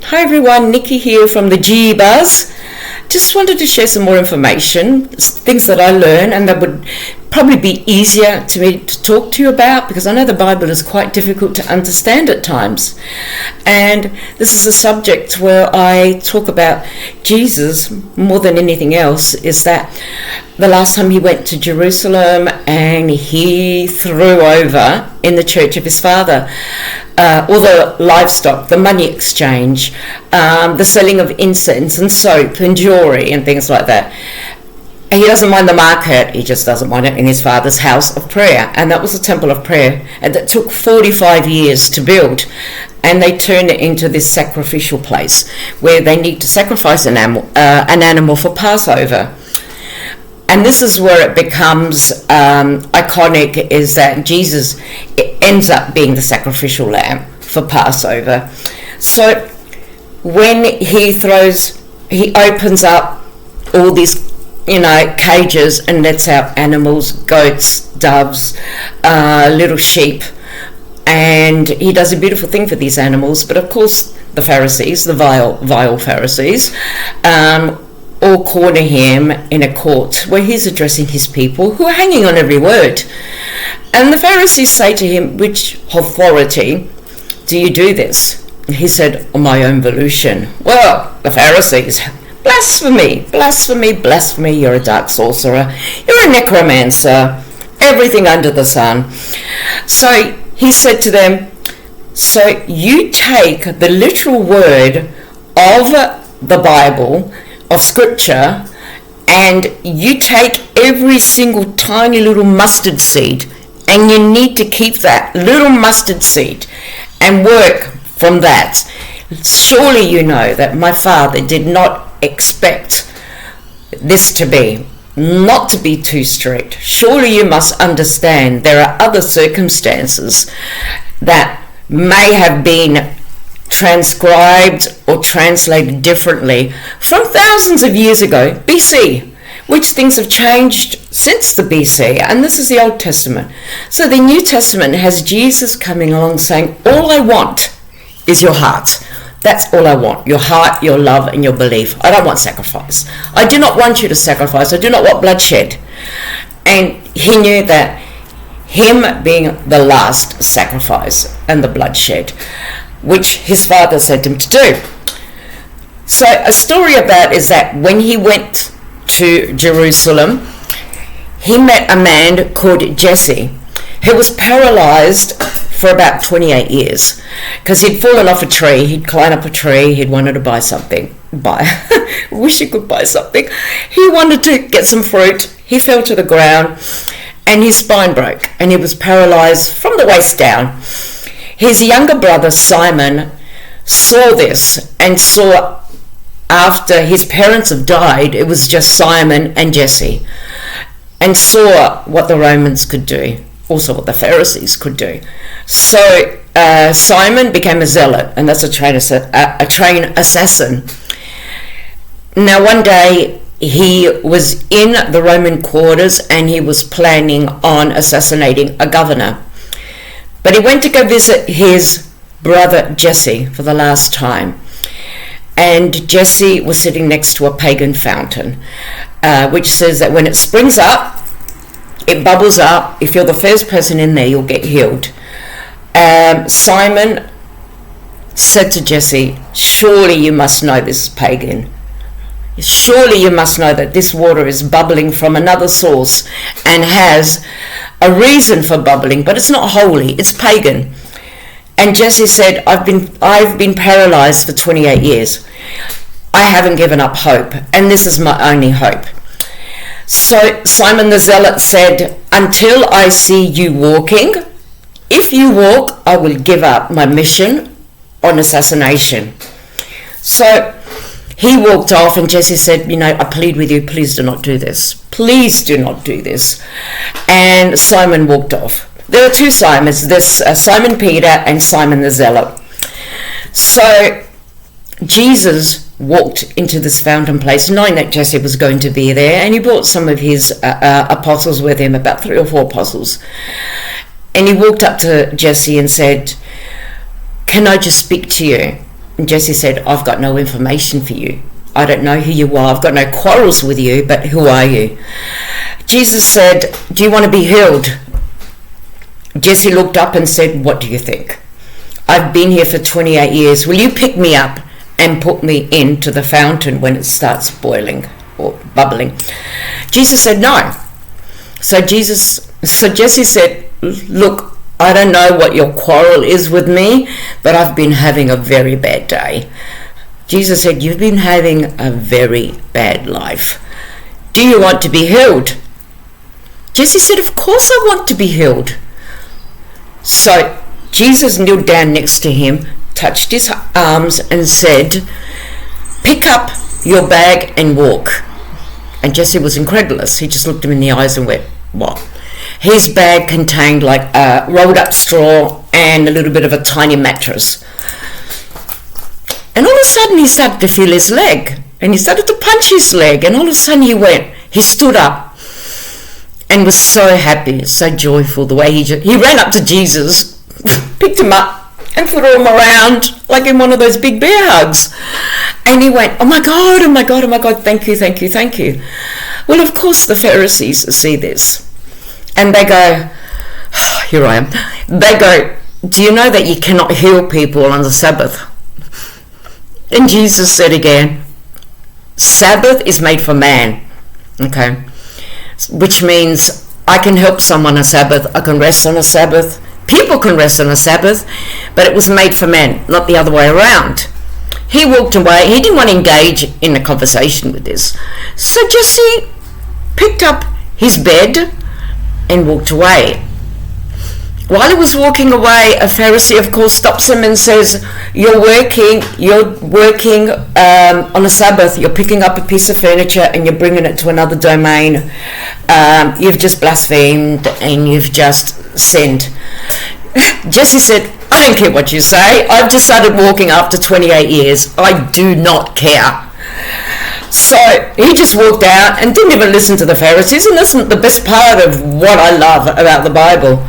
Hi everyone, Nikki here from the Jee Buzz. Just wanted to share some more information, things that I learned and that would probably be easier to me to talk to you about, because I know the Bible is quite difficult to understand at times. And this is a subject where I talk about Jesus more than anything else, is that the last time he went to Jerusalem and he threw over in the church of his father all the livestock, the money exchange, the selling of incense and soap and jewelry and things like that. He doesn't mind the market, he just doesn't want it in his father's house of prayer. And that was a temple of prayer, and that took 45 years to build. And they turned it into this sacrificial place where they need to sacrifice an animal for Passover. And this is where it becomes iconic, is that Jesus ends up being the sacrificial lamb for Passover. So when he opens up all these cages and lets out animals, goats, doves, little sheep, and he does a beautiful thing for these animals. But of course the Pharisees, the vile Pharisees, all corner him in a court where he's addressing his people who are hanging on every word. And the Pharisees say to him, "Which authority do you do this?" And he said, "On my own volition." Well, the Pharisees, blasphemy, blasphemy, blasphemy, you're a dark sorcerer, you're a necromancer, everything under the sun. So he said to them, so you take the literal word of the Bible, of scripture, and you take every single tiny little mustard seed, and you need to keep that little mustard seed and work from that. Surely you know that my father did not expect this to be, not to be too strict. Surely you must understand there are other circumstances that may have been transcribed or translated differently from thousands of years ago, BC, which things have changed since the BC, and this is the Old Testament. So the New Testament has Jesus coming along saying, all I want is your heart. That's all I want, your heart, your love, and your belief. I don't want sacrifice. I do not want you to sacrifice. I do not want bloodshed. And he knew that him being the last sacrifice and the bloodshed, which his father sent him to do. So a story of that is that when he went to Jerusalem, he met a man called Jesse, who was paralyzed for about 28 years because he'd fallen off a tree. He'd climbed up a tree. He'd wanted to buy something. Wish he could buy something. He wanted to get some fruit. He fell to the ground and his spine broke and he was paralyzed from the waist down. His younger brother Simon saw this and saw, after his parents have died, it was just Simon and Jesse, and saw what the Romans could do, also what the Pharisees could do. So Simon became a zealot, and that's a trained assassin. Now one day he was in the Roman quarters and he was planning on assassinating a governor. But he went to go visit his brother Jesse for the last time. And Jesse was sitting next to a pagan fountain, which says that when it springs up, it bubbles up. If you're the first person in there, you'll get healed. Simon said to Jesse, surely you must know this is pagan. Surely you must know that this water is bubbling from another source and has a reason for bubbling, but it's not holy, it's pagan. And Jesse said, I've been paralyzed for 28 years. I haven't given up hope, and this is my only hope. So Simon the Zealot said, until I see you walking, if you walk, I will give up my mission on assassination. So he walked off, and Jesse said, I plead with you, please do not do this. Please do not do this. And Simon walked off. There are two Simons, this Simon Peter and Simon the Zealot. So Jesus walked into this fountain place, knowing that Jesse was going to be there, and he brought some of his apostles with him, about 3 or 4 apostles. And he walked up to Jesse and said, can I just speak to you? And Jesse said, I've got no information for you. I don't know who you are. I've got no quarrels with you, but who are you? Jesus said, do you want to be healed? Jesse looked up and said, what do you think? I've been here for 28 years. Will you pick me up and put me into the fountain when it starts boiling or bubbling? Jesus said, no. So Jesse said, look, I don't know what your quarrel is with me, but I've been having a very bad day. Jesus said, you've been having a very bad life. Do you want to be healed? Jesse said, of course I want to be healed. So Jesus kneeled down next to him, touched his arms and said, pick up your bag and walk. And Jesse was incredulous. He just looked him in the eyes and went, what? His bag contained like rolled up straw and a little bit of a tiny mattress. And all of a sudden he started to feel his leg, and he started to punch his leg, and all of a sudden he stood up and was so happy, so joyful the way he ran up to Jesus, picked him up and threw him around like in one of those big bear hugs. And he went, oh my God, oh my God, oh my God, thank you, thank you, thank you. Well, of course the Pharisees see this and they go, here I am. They go, do you know that you cannot heal people on the Sabbath? And Jesus said again, Sabbath is made for man, okay? Which means I can help someone on a Sabbath, I can rest on a Sabbath, people can rest on a Sabbath, but it was made for men, not the other way around. He walked away. He didn't want to engage in a conversation with this. So Jesse picked up his bed and walked away. While he was walking away, a Pharisee, of course, stops him and says, you're working on a Sabbath, you're picking up a piece of furniture and you're bringing it to another domain. You've just blasphemed and you've just sinned. Jesse said, I don't care what you say. I've just started walking after 28 years. I do not care. So he just walked out and didn't even listen to the Pharisees. And that's the best part of what I love about the Bible.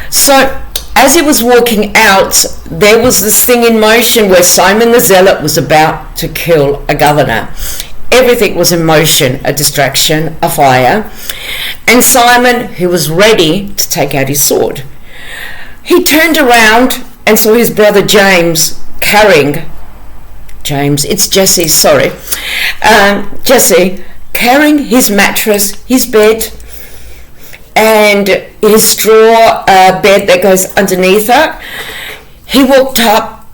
So as he was walking out, there was this thing in motion where Simon the Zealot was about to kill a governor. Everything was in motion, a distraction, a fire. And Simon, who was ready to take out his sword, he turned around and saw his brother Jesse, carrying his mattress, his bed, and his straw bed that goes underneath it. He walked up,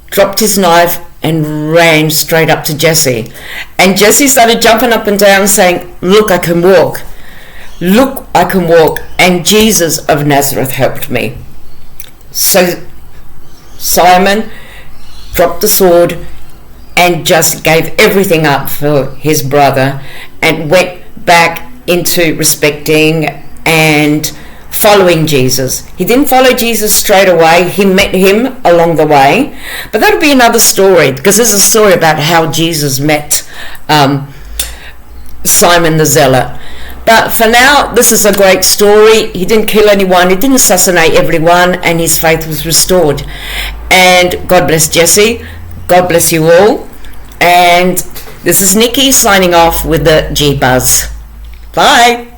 dropped his knife, and ran straight up to Jesse. And Jesse started jumping up and down saying, look, I can walk. Look, I can walk. And Jesus of Nazareth helped me. So Simon dropped the sword and just gave everything up for his brother and went back into respecting and following Jesus. He didn't follow Jesus straight away. He met him along the way. But that'll be another story, because there's a story about how Jesus met Simon the Zealot. But for now, this is a great story. He didn't kill anyone. He didn't assassinate everyone, and his faith was restored. And God bless Jesse. God bless you all. And this is Nikki signing off with the Jee Buzz. Bye.